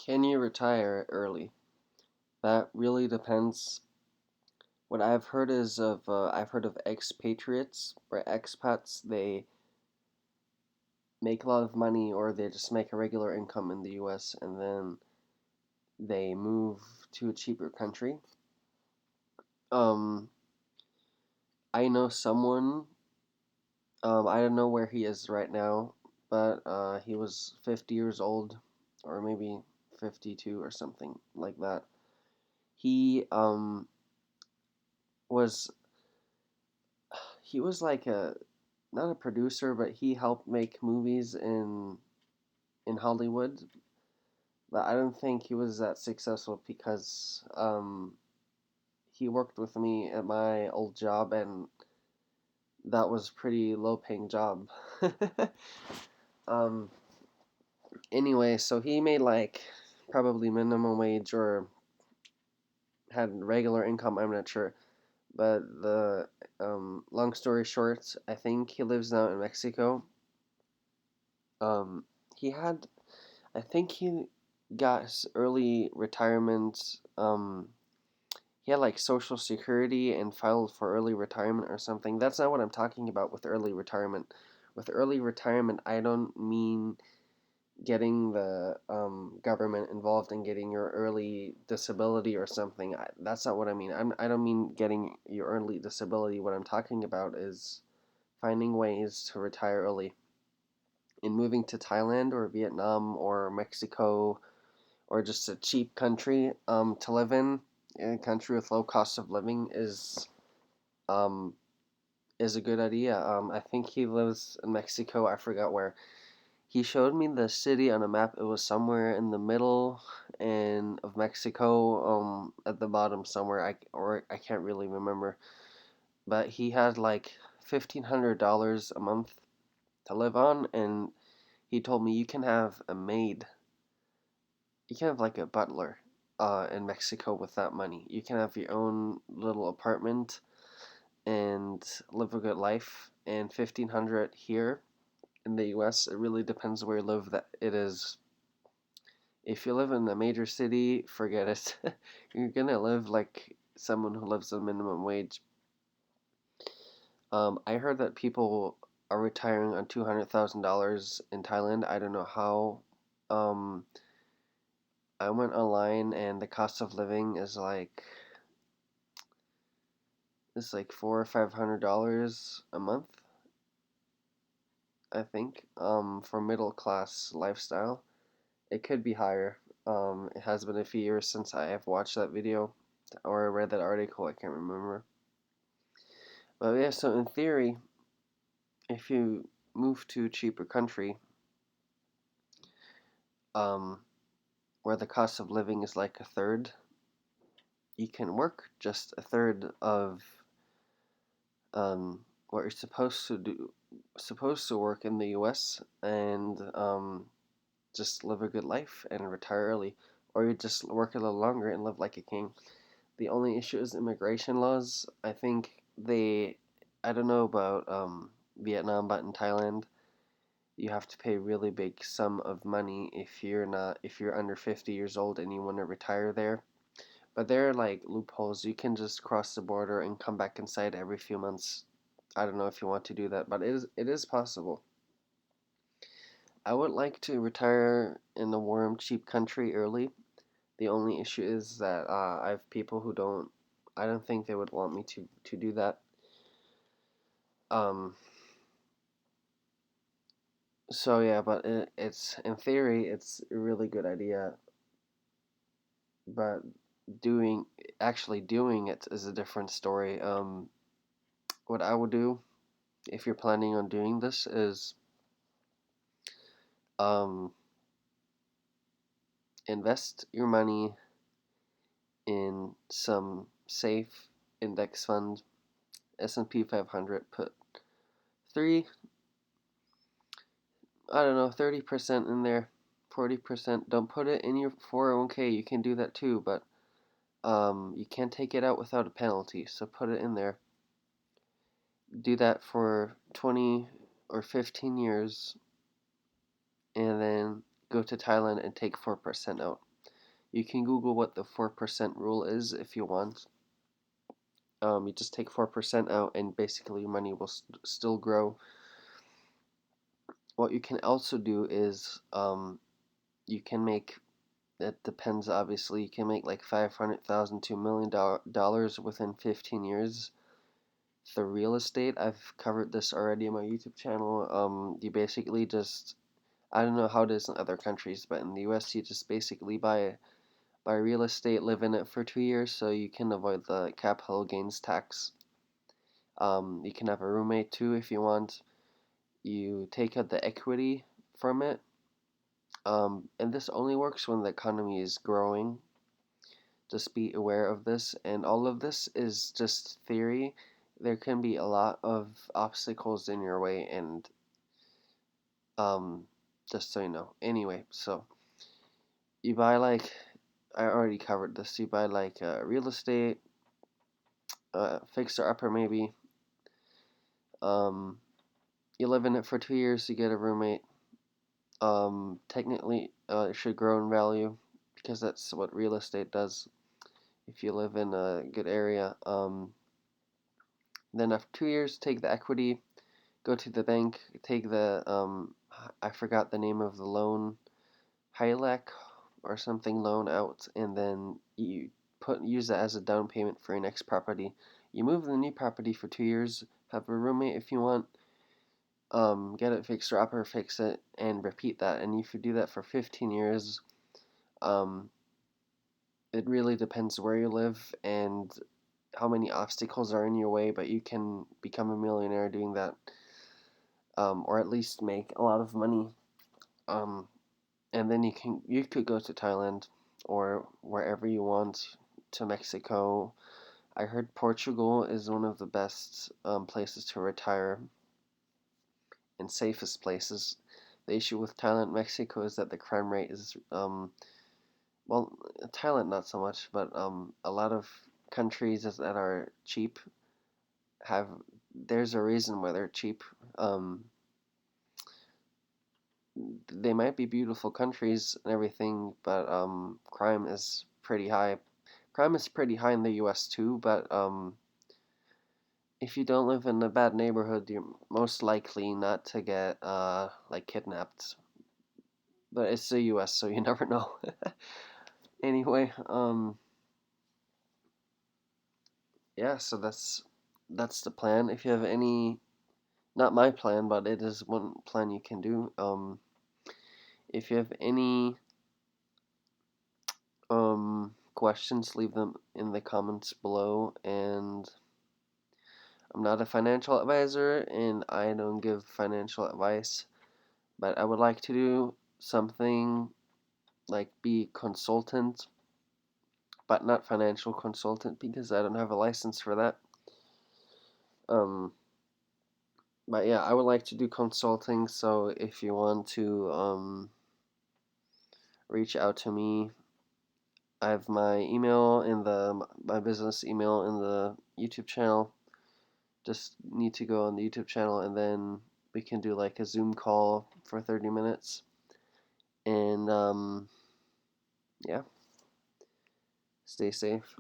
Can you retire early? That really depends. What I've heard of expatriates or expats. They make a lot of money or they just make a regular income in the US and then they move to a cheaper country. Um, I know someone, I don't know where he is right now, but he was 50 years old or maybe 52 or something like that. He was he was like a not a producer, but he helped make movies in Hollywood. But I don't think he was that successful because he worked with me at my old job, and that was pretty low paying job. um. Anyway, so he made like probably minimum wage or had regular income. I'm not sure, but the long story short, I think he lives now in Mexico. Um, he had I think he got his early retirement. He had like Social Security and filed for early retirement or something. That's not what I'm talking about with early retirement. With early retirement, I don't mean getting the government involved in getting your early disability or something. That's not what I mean. I don't mean getting your early disability. What I'm talking about is finding ways to retire early. In moving to Thailand or Vietnam or Mexico or just a cheap country to live in a country with low cost of living um, is a good idea. I think he lives in Mexico. I forgot where. He showed me the city on a map. It was somewhere in the middle and of Mexico, at the bottom somewhere. I can't really remember. But he had like $1,500 a month to live on, and he told me you can have a maid. You can have like a butler in Mexico with that money. You can have your own little apartment and live a good life. And 1,500 here in the U.S. It really depends where you live. That it is. If you live in a major city, forget it. You're gonna live like someone who lives on minimum wage. I heard that people are retiring on $200,000 in Thailand. I don't know how. Um, I went online and the cost of living is like $400 or $500 a month, I think, for middle class lifestyle. It could be higher. It has been a few years since I have watched that video or read that article. I can't remember. But yeah, so in theory, if you move to a cheaper country, um, where the cost of living is like a third, you can work just a third of what you're supposed to work in the U.S. and just live a good life and retire early, or you just work a little longer and live like a king. The only issue is immigration laws. I don't know about Vietnam, but in Thailand, you have to pay a really big sum of money if you're under 50 years old and you want to retire there. But there are like loopholes. You can just cross the border and come back inside every few months. I don't know if you want to do that, but it is possible. I would like to retire in a warm, cheap country early. The only issue is that I have people who don't. I don't think they would want me to do that. Um. So yeah, but it's in theory it's a really good idea, but doing actually doing it is a different story. What I would do if you're planning on doing this is um invest your money in some safe index fund, S&P 500. Put three, I don't know, 30% in there, 40%. Don't put it in your 401k. You can do that too, but you can't take it out without a penalty. So put it in there. Do that for 20 or 15 years, and then go to Thailand and take 4% out. You can Google what the 4% rule is if you want. You just take 4% out, and basically your money will still grow. What you can also do is you can make, it depends obviously, you can make like 500,000 to $1 million within 15 years. The real estate, I've covered this already on my YouTube channel. You basically just, I don't know how it is in other countries, but in the US you just basically buy real estate, live in it for 2 years, so you can avoid the capital gains tax. You can have a roommate too if you want. You take out the equity from it, and this only works when the economy is growing. Just be aware of this, and all of this is just theory. There can be a lot of obstacles in your way, and um, just so you know. Anyway, so you buy like, I already covered this. You buy like real estate, fixer upper maybe. Um, you live in it for 2 years. You get a roommate. Technically, it should grow in value because that's what real estate does. If you live in a good area, then after 2 years, take the equity, go to the bank, take the I forgot the name of the loan, HILAC or something loan out, and then you use that as a down payment for your next property. You move to the new property for 2 years, have a roommate if you want, get it fixed or up or fix it, and repeat that. And if you do that for 15 years, um, it really depends where you live and how many obstacles are in your way, but you can become a millionaire doing that, or at least make a lot of money. And then you could go to Thailand or wherever you want, to Mexico. I heard Portugal is one of the best places to retire and safest places. The issue with Thailand, Mexico is that the crime rate is well, Thailand not so much, but a lot of countries that are cheap have, there's a reason why they're cheap. Um, they might be beautiful countries and everything, but crime is pretty high. Crime is pretty high in the U.S. too, but if you don't live in a bad neighborhood, you're most likely not to get like kidnapped. But it's the U.S., so you never know. Anyway, yeah, so that's the plan. If you have any, not my plan, but it is one plan you can do. If you have any questions, leave them in the comments below. And I'm not a financial advisor, and I don't give financial advice, but I would like to do something like be consultant, but not financial consultant because I don't have a license for that. Um, but yeah, I would like to do consulting. So if you want to reach out to me, I have my email in my business email in the YouTube channel. Just need to go on the YouTube channel, and then we can do like a Zoom call for 30 minutes. And yeah, stay safe.